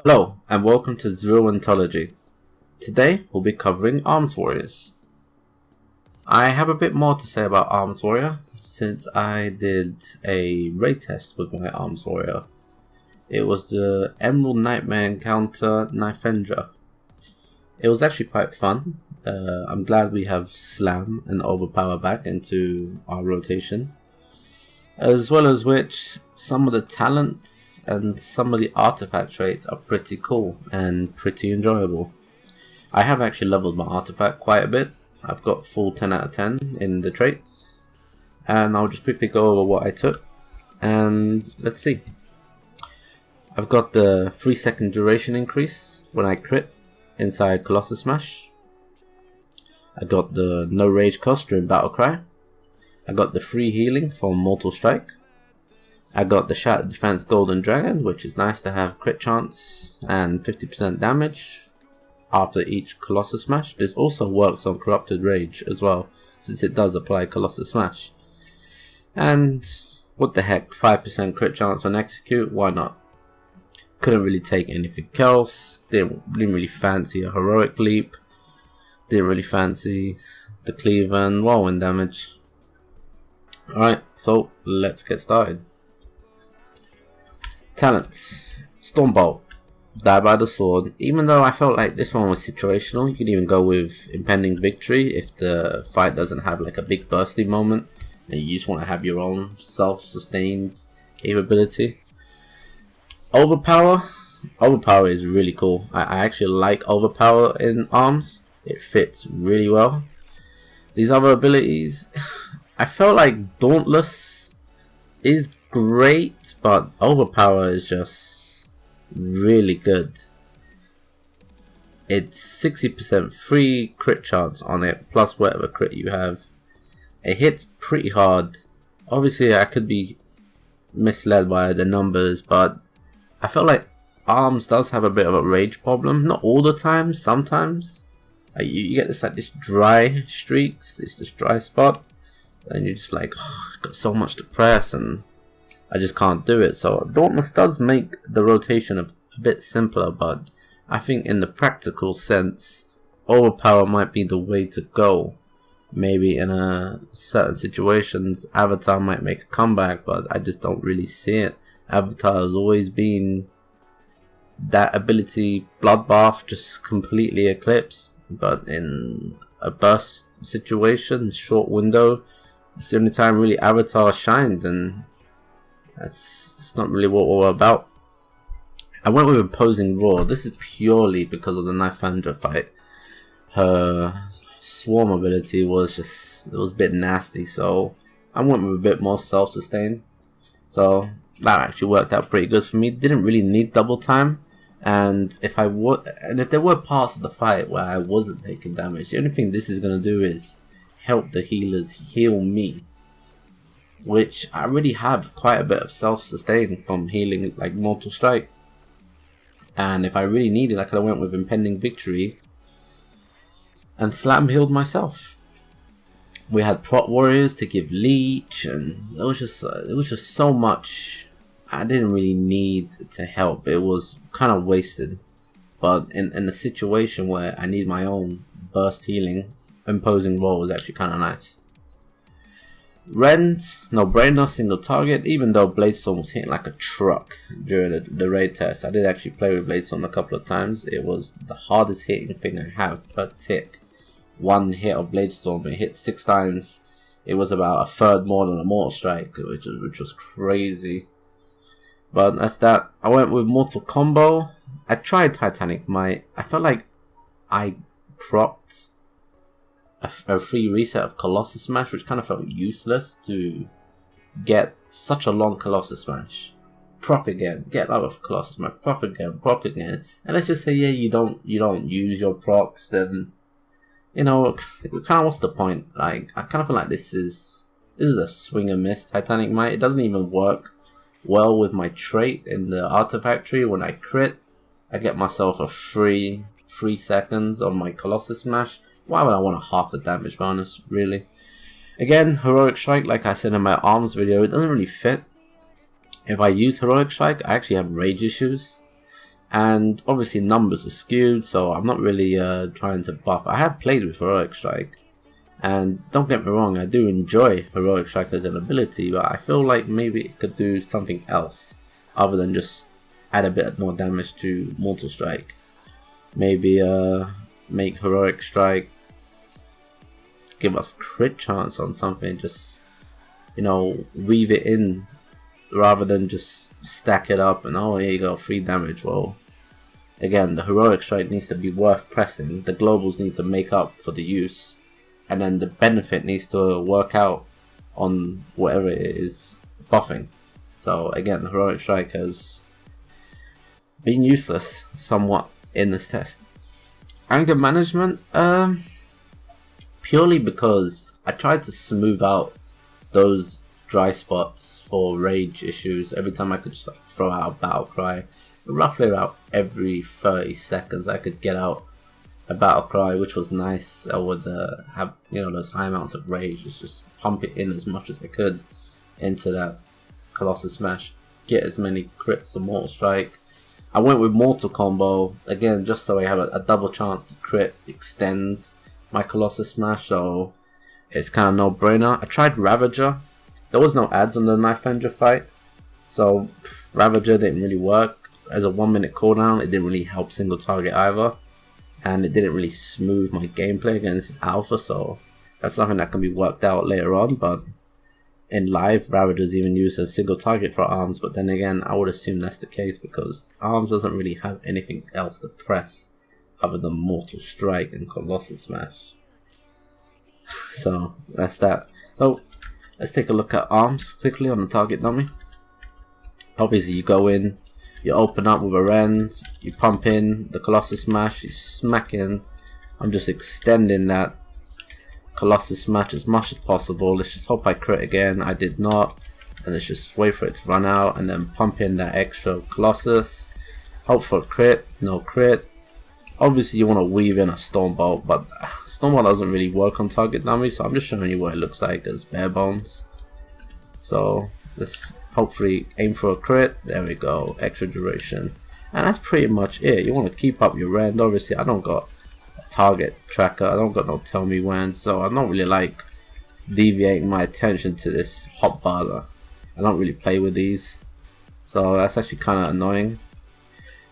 Hello and welcome to Azril Ontology. Today we'll be covering Arms Warriors. I have a bit more to say about Arms Warrior since I did a raid test with my Arms Warrior. It was the Emerald Nightmare Encounter Knifendra. It was actually quite fun. I'm glad we have Slam and Overpower back into our rotation. As well as which, some of the talents and some of the artifact traits are pretty cool and pretty enjoyable. I have actually leveled my artifact quite a bit. I've got full 10 out of 10 in the traits. And I'll just quickly go over what I took. And let's see. I've got the 3-second duration increase when I crit inside Colossus Smash. I got the no rage cost during Battle Cry. I got the free healing from Mortal Strike. I got the Shattered Defense Golden Dragon, which is nice to have crit chance and 50% damage after each Colossus Smash. This also works on Corrupted Rage as well, since it does apply Colossus Smash. And what the heck, 5% crit chance on Execute, why not? Couldn't really take anything else, didn't really fancy a Heroic Leap, didn't really fancy the Cleaver and Whirlwind damage. Alright, so let's get started. Talents. Stormbolt. Die by the sword. Even though I felt like this one was situational, you could even go with Impending Victory if the fight doesn't have like a big bursty moment and you just want to have your own self-sustained capability. Overpower. Overpower is really cool. I actually like Overpower in Arms. It fits really well. These other abilities, I felt like Dauntless is great, but Overpower is just really good. It's 60% free crit chance on it, plus whatever crit you have. It hits pretty hard. Obviously, I could be misled by the numbers, but I feel like Arms does have a bit of a rage problem. Not all the time, sometimes. You get this dry streaks, this dry spot. And you're just like, oh, I've got so much to press and I just can't do it. So Dauntless does make the rotation a bit simpler, but I think in the practical sense, Overpower might be the way to go. Maybe in certain situations, Avatar might make a comeback, but I just don't really see it. Avatar has always been that ability, Bloodbath, just completely eclipsed. But in a burst situation, short window, it's the only time really Avatar shined, and that's not really what we're about. I went with Imposing Roar. This is purely because of the Knifendra fight. Her swarm ability was a bit nasty, so I went with a bit more self-sustained. So that actually worked out pretty good for me. Didn't really need double time, and if there were parts of the fight where I wasn't taking damage, the only thing this is gonna do is help the healers heal me, which I really have quite a bit of self-sustain from healing like Mortal Strike. And if I really needed, I could have went with Impending Victory and Slam healed myself. We had Prot Warriors to give Leech, and it was just so much I didn't really need to help. It was kind of wasted. But in a situation where I need my own burst healing, Imposing Roar was actually kind of nice. Rend, no brainer, single target, even though Bladestorm was hitting like a truck during the raid test. I did actually play with Bladestorm a couple of times. It was the hardest hitting thing I have per tick. One hit of Bladestorm, it hit 6 times. It was about a third more than a Mortal Strike, which was crazy. But that's that. I went with Mortal Combo. I tried Titanic Might. I felt like I propped a free reset of Colossus Smash, which kind of felt useless to get such a long Colossus Smash. Proc again, get another Colossus Smash, proc again, and let's just say, yeah, you don't use your procs, then kind of what's the point? Like, I kind of feel like this is a swing and miss Titanic Might. It doesn't even work well with my trait in the artifact tree. When I crit, I get myself a free 3 seconds on my Colossus Smash. Why would I want a half the damage bonus, really? Again, Heroic Strike, like I said in my Arms video, it doesn't really fit. If I use Heroic Strike, I actually have rage issues. and obviously numbers are skewed, so I'm not really trying to buff. I have played with Heroic Strike, and don't get me wrong, I do enjoy Heroic Strike as an ability, but I feel like maybe it could do something else other than just add a bit more damage to Mortal Strike. Maybe make Heroic Strike give us crit chance on something, just, you know, weave it in rather than just stack it up and, oh, here you go, 3 damage. Well, again, the Heroic Strike needs to be worth pressing, the globals need to make up for the use, and then the benefit needs to work out on whatever it is buffing. So again, the Heroic Strike has been useless somewhat in this test. Anger management, purely because I tried to smooth out those dry spots for rage issues every time I could just like throw out a battle cry. Roughly about every 30 seconds I could get out a battle cry, which was nice. I would have, you know, those high amounts of rage, just pump it in as much as I could into that Colossus Smash, get as many crits of Mortal Strike. I went with Mortal Combo again just so I have a double chance to crit extend my Colossus Smash, so it's kind of no-brainer. I tried Ravager. There was no ads on the Knife Bender fight, so Ravager didn't really work. As a 1 minute cooldown, it didn't really help single target either, and it didn't really smooth my gameplay against Alpha, so that's something that can be worked out later on. But in live, Ravager's even used as single target for Arms, but then again, I would assume that's the case because Arms doesn't really have anything else to press other than Mortal Strike and Colossus Smash. So that's that. So let's take a look at Arms quickly on the target dummy. Obviously you go in, you open up with a rend, you pump in the Colossus Smash, you smack in. I'm just extending that Colossus Smash as much as possible. Let's just hope I crit again. I did not, and let's just wait for it to run out and then pump in that extra Colossus. Hope for a crit, no crit. Obviously you want to weave in a Stormbolt, but Stormbolt doesn't really work on target dummy, so I'm just showing you what it looks like as bare bones. So let's hopefully aim for a crit. There we go, extra duration, and that's pretty much it. You want to keep up your rend. Obviously I don't got a target tracker, I don't got no tell me when, so I don't really like deviating my attention to this hot barler. I don't really play with these, so that's actually kind of annoying.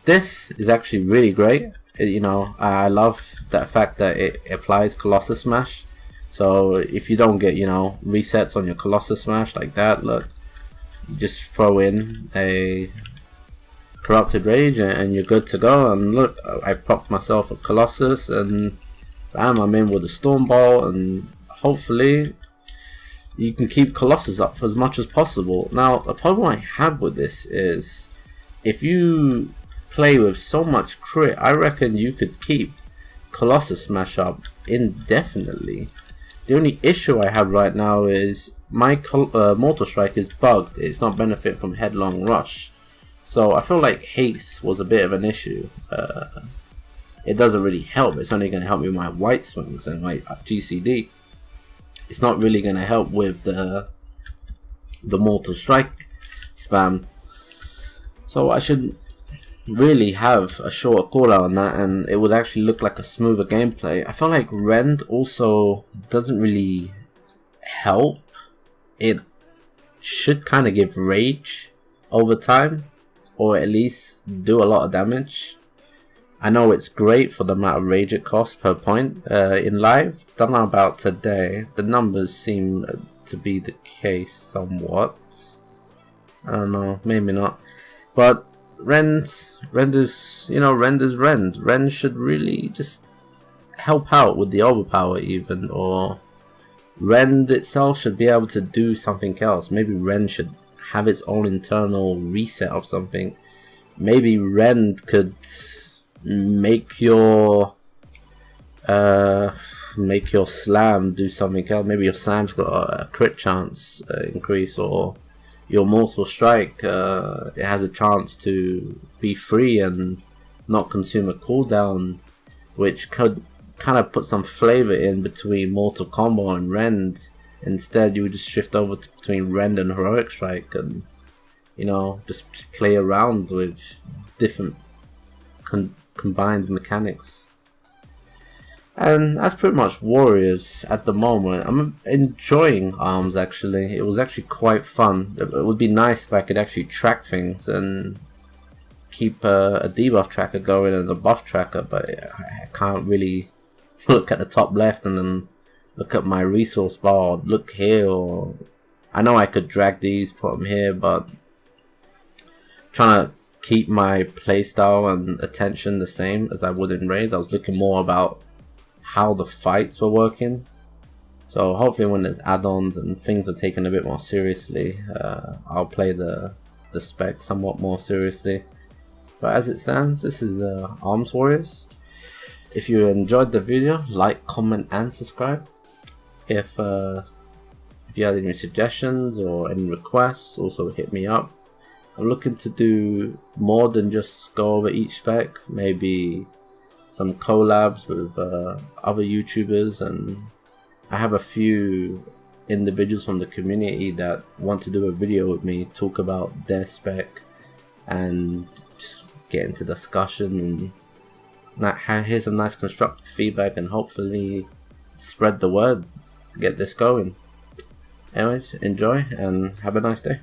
This is actually really great. You know, I love that fact that it applies Colossus Smash. So if you don't get, you know, resets on your Colossus Smash like that, look, you just throw in a Corrupted Rage and you're good to go. And look, I popped myself a Colossus and bam, I'm in with a Stormbolt, and hopefully you can keep Colossus up for as much as possible. Now, the problem I have with this is if you play with so much crit, I reckon you could keep Colossus Smash up indefinitely. The only issue I have right now is my Mortal Strike is bugged. It's not benefiting from Headlong Rush, so I feel like haste was a bit of an issue. It doesn't really help. It's only going to help me with my white swings and my GCD. It's not really going to help with the Mortal Strike spam, so I should really have a shorter cooldown on that, and it would actually look like a smoother gameplay. I feel like Rend also doesn't really help. It should kind of give rage over time, or at least do a lot of damage. I know it's great for the amount of rage it costs per point in live. Don't know about today. The numbers seem to be the case somewhat. I don't know, maybe not. But Rend is, you know, Rend is Rend. Rend should really just help out with the overpower even, or Rend itself should be able to do something else. Maybe Rend should have its own internal reset of something. Maybe Rend could make your slam do something else. Maybe your slam's got a crit chance increase, or your Mortal Strike, it has a chance to be free and not consume a cooldown, which could kind of put some flavor in between Mortal Combo and Rend. Instead, you would just shift over to between Rend and Heroic Strike and, you know, just play around with different combined mechanics. And that's pretty much Warriors at the moment. I'm enjoying ARMS actually. It was actually quite fun. It would be nice if I could actually track things and keep a debuff tracker going and a buff tracker, but I can't really look at the top left and then look at my resource bar, or look here, or I know I could drag these, put them here, but trying to keep my playstyle and attention the same as I would in Raid. I was looking more about how the fights were working. So hopefully when there's add-ons and things are taken a bit more seriously, I'll play the Spec somewhat more seriously. But as it stands, this is ARMS Warriors. If you enjoyed the video, like, comment and subscribe. If you had any suggestions or any requests, also hit me up. I'm looking to do more than just go over each spec, maybe some collabs with other YouTubers, and I have a few individuals from the community that want to do a video with me, talk about their spec and just get into discussion and hear some nice constructive feedback and hopefully spread the word, get this going. Anyways, enjoy and have a nice day.